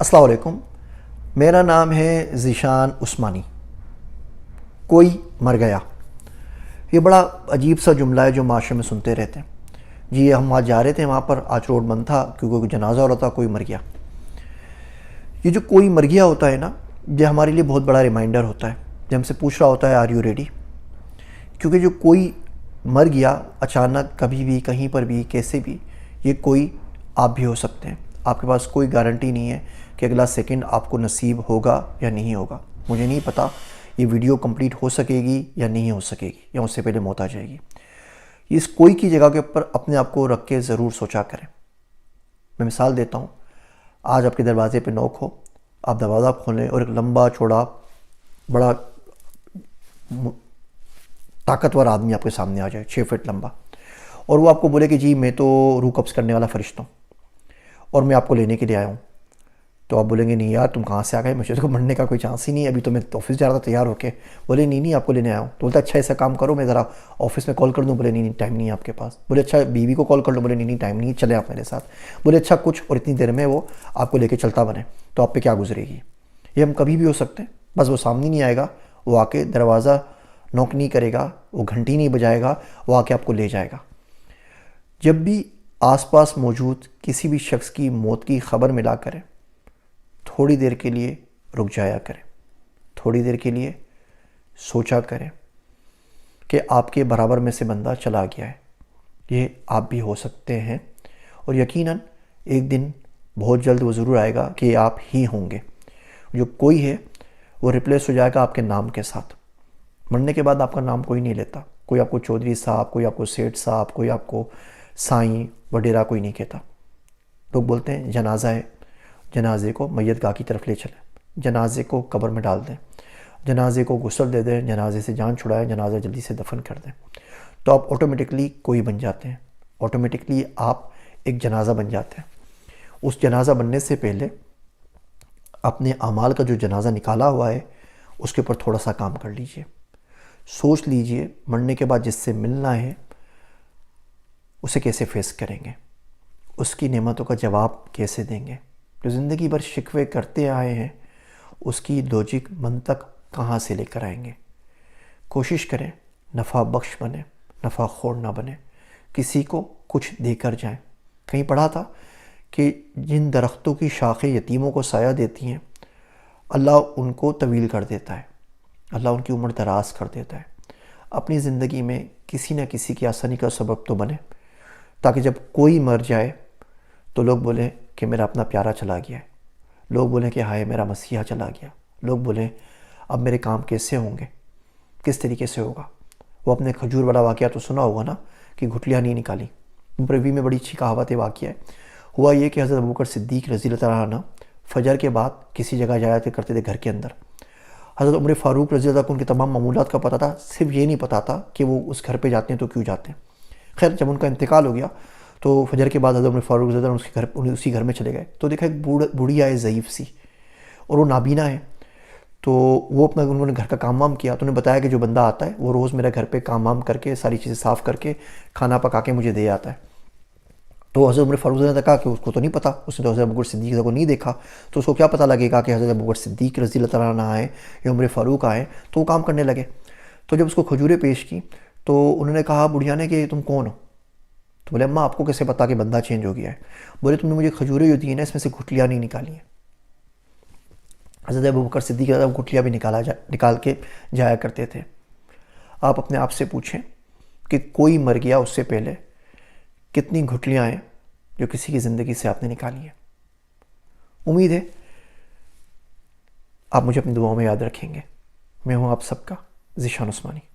السلام علیکم، میرا نام ہے ذیشان عثمانی۔ کوئی مر گیا، یہ بڑا عجیب سا جملہ ہے جو معاشرے میں سنتے رہتے ہیں۔ جی ہم آج جا رہے تھے، وہاں پر آج روڈ بند تھا کیونکہ کوئی جنازہ ہو رہا تھا، کوئی مر گیا۔ یہ جو کوئی مر گیا ہوتا ہے نا، یہ ہمارے لیے بہت بڑا ریمائنڈر ہوتا ہے، جو ہم سے پوچھ رہا ہوتا ہے آر یو ریڈی؟ کیونکہ جو کوئی مر گیا اچانک، کبھی بھی، کہیں پر بھی، کیسے بھی، یہ کوئی آپ بھی ہو سکتے ہیں۔ آپ کے پاس کوئی گارنٹی نہیں ہے کہ اگلا سیکنڈ آپ کو نصیب ہوگا یا نہیں ہوگا۔ مجھے نہیں پتا یہ ویڈیو کمپلیٹ ہو سکے گی یا نہیں ہو سکے گی، یا اس سے پہلے موت آ جائے گی۔ اس کوئی کی جگہ کے اوپر اپنے آپ کو رکھ کے ضرور سوچا کریں۔ میں مثال دیتا ہوں، آج آپ کے دروازے پہ نوک ہو، آپ دروازہ کھولیں اور ایک لمبا چوڑا بڑا طاقتور آدمی آپ کے سامنے آ جائے، 6 فٹ لمبا، اور وہ آپ کو بولے کہ جی میں تو روح قبض کرنے والا فرشتہ ہوں اور میں آپ کو لینے کے لیے آیا ہوں۔ تو آپ بولیں گے نہیں یار تم کہاں سے آ گئے، مجھے تو مرنے کا کوئی چانس ہی نہیں ہے، ابھی تو میں آفس جا رہا تھا تیار ہو کے۔ بولے نہیں آپ کو لینے آیا ہوں۔ تو بولتا اچھا ایسا کام کرو، میں ذرا آفس میں کال کر دوں؟ بولے نہیں ٹائم نہیں ہے آپ کے پاس۔ بولے اچھا بیوی کو کال کر لوں؟ بولے نہیں ٹائم نہیں ہے، چلے آپ میرے ساتھ۔ بولے اچھا کچھ، اور اتنی دیر میں وہ آپ کو لے کے چلتا بنے، تو آپ پہ کیا گزرے گی؟ یہ ہم کبھی بھی ہو سکتے ہیں، بس وہ سامنے نہیں آئے گا، وہ آ کے دروازہ نوک نہیں کرے گا، وہ گھنٹی نہیں بجائے گا، وہ آ کے آپ کو لے جائے گا۔ جب بھی آس پاس موجود کسی بھی شخص کی موت کی خبر ملا کریں، تھوڑی دیر کے لیے رک جایا کریں، تھوڑی دیر کے لیے سوچا کریں کہ آپ کے برابر میں سے بندہ چلا گیا ہے، یہ آپ بھی ہو سکتے ہیں، اور یقیناً ایک دن بہت جلد وہ ضرور آئے گا کہ یہ آپ ہی ہوں گے۔ جو کوئی ہے وہ ریپلیس ہو جائے گا آپ کے نام کے ساتھ۔ مرنے کے بعد آپ کا نام کوئی نہیں لیتا، کوئی آپ کو چودھری صاحب، کوئی آپ کو سیٹھ صاحب، کوئی آپ کو سائیں وڈیرا کوئی نہیں کہتا۔ لوگ بولتے ہیں جنازہ ہے، جنازے کو میت گاہ کی طرف لے چلیں، جنازے کو قبر میں ڈال دیں، جنازے کو غسل دے دیں، جنازے سے جان چھڑائیں، جنازہ جلدی سے دفن کر دیں، تو آپ آٹومیٹکلی کوئی بن جاتے ہیں، آٹومیٹکلی آپ ایک جنازہ بن جاتے ہیں۔ اس جنازہ بننے سے پہلے اپنے اعمال کا جو جنازہ نکالا ہوا ہے اس کے اوپر تھوڑا سا کام کر لیجئے، سوچ لیجئے مرنے کے بعد جس سے ملنا ہے اسے کیسے فیس کریں گے، اس کی نعمتوں کا جواب کیسے دیں گے۔ جو زندگی بھر شکوے کرتے آئے ہیں اس کی لوجک منطق کہاں سے لے کر آئیں گے؟ کوشش کریں نفع بخش بنیں، نفع خور نہ بنیں، کسی کو کچھ دے کر جائیں۔ کہیں پڑھا تھا کہ جن درختوں کی شاخیں یتیموں کو سایہ دیتی ہیں اللہ ان کو طویل کر دیتا ہے، اللہ ان کی عمر دراز کر دیتا ہے۔ اپنی زندگی میں کسی نہ کسی کی آسانی کا سبب تو بنے، تاکہ جب کوئی مر جائے تو لوگ بولیں کہ میرا اپنا پیارا چلا گیا ہے، لوگ بولیں کہ ہائے میرا مسیحا چلا گیا، لوگ بولیں اب میرے کام کیسے ہوں گے، کس طریقے سے ہوگا۔ وہ اپنے کھجور والا واقعہ تو سنا ہوگا نا، کہ گھٹلیاں نہیں نکالی۔ بریوی میں بڑی اچھی کہاوت واقعہ ہے۔ ہوا یہ کہ حضرت ابوبکر صدیق رضی اللہ تعالیٰ عنہ فجر کے بعد کسی جگہ جایا کرتے تھے گھر کے اندر۔ حضرت عمر فاروق رضی اللہ عنہ کو ان کے تمام معمولات کا پتہ تھا، صرف یہ نہیں پتہ تھا کہ وہ اس گھر پہ جاتے ہیں تو کیوں جاتے ہیں۔ خیر جب ان کا انتقال ہو گیا تو فجر کے بعد حضرت عمر فاروق رضی اللہ عنہ اسی گھر میں چلے گئے، تو دیکھا ایک بوڑھی آئے ضعیف سی، اور وہ نابینا ہے۔ تو وہ اپنا انہوں نے گھر کا کام وام کیا، تو انہیں بتایا کہ جو بندہ آتا ہے وہ روز میرے گھر پہ کام وام کر کے ساری چیزیں صاف کر کے کھانا پکا کے مجھے دے آتا ہے۔ تو حضرت عمر فاروق نے کہا کہ اس کو تو نہیں پتہ، اس نے تو حضرت ابوبکر صدیق کو نہیں دیکھا، تو اس کو کیا پتہ لگے گا کہ حضرت ابوبکر صدیق رضی اللہ تعالیٰ عنہ آئے یا عمر فاروق آئے، تو وہ کام کرنے لگے۔ تو جب اس کو کھجوریں پیش کی تو انہوں نے کہا بڑھیا نے کہ تم کون ہو؟ تو بولے اماں آپ کو کیسے پتا کہ بندہ چینج ہو گیا ہے؟ بولے تم نے مجھے کھجوریں جو دی ہیں نا اس میں سے گھٹلیاں نہیں نکالی ہیں۔ حضرت ابوبکر صدیق گھٹلیاں بھی نکال کے جایا کرتے تھے۔ آپ اپنے آپ سے پوچھیں کہ کوئی مر گیا اس سے پہلے کتنی گھٹلیاں ہیں جو کسی کی زندگی سے آپ نے نکالی ہیں۔ امید ہے آپ مجھے اپنی دعاؤں میں یاد رکھیں گے۔ میں ہوں آپ سب کا ذیشان عثمانی۔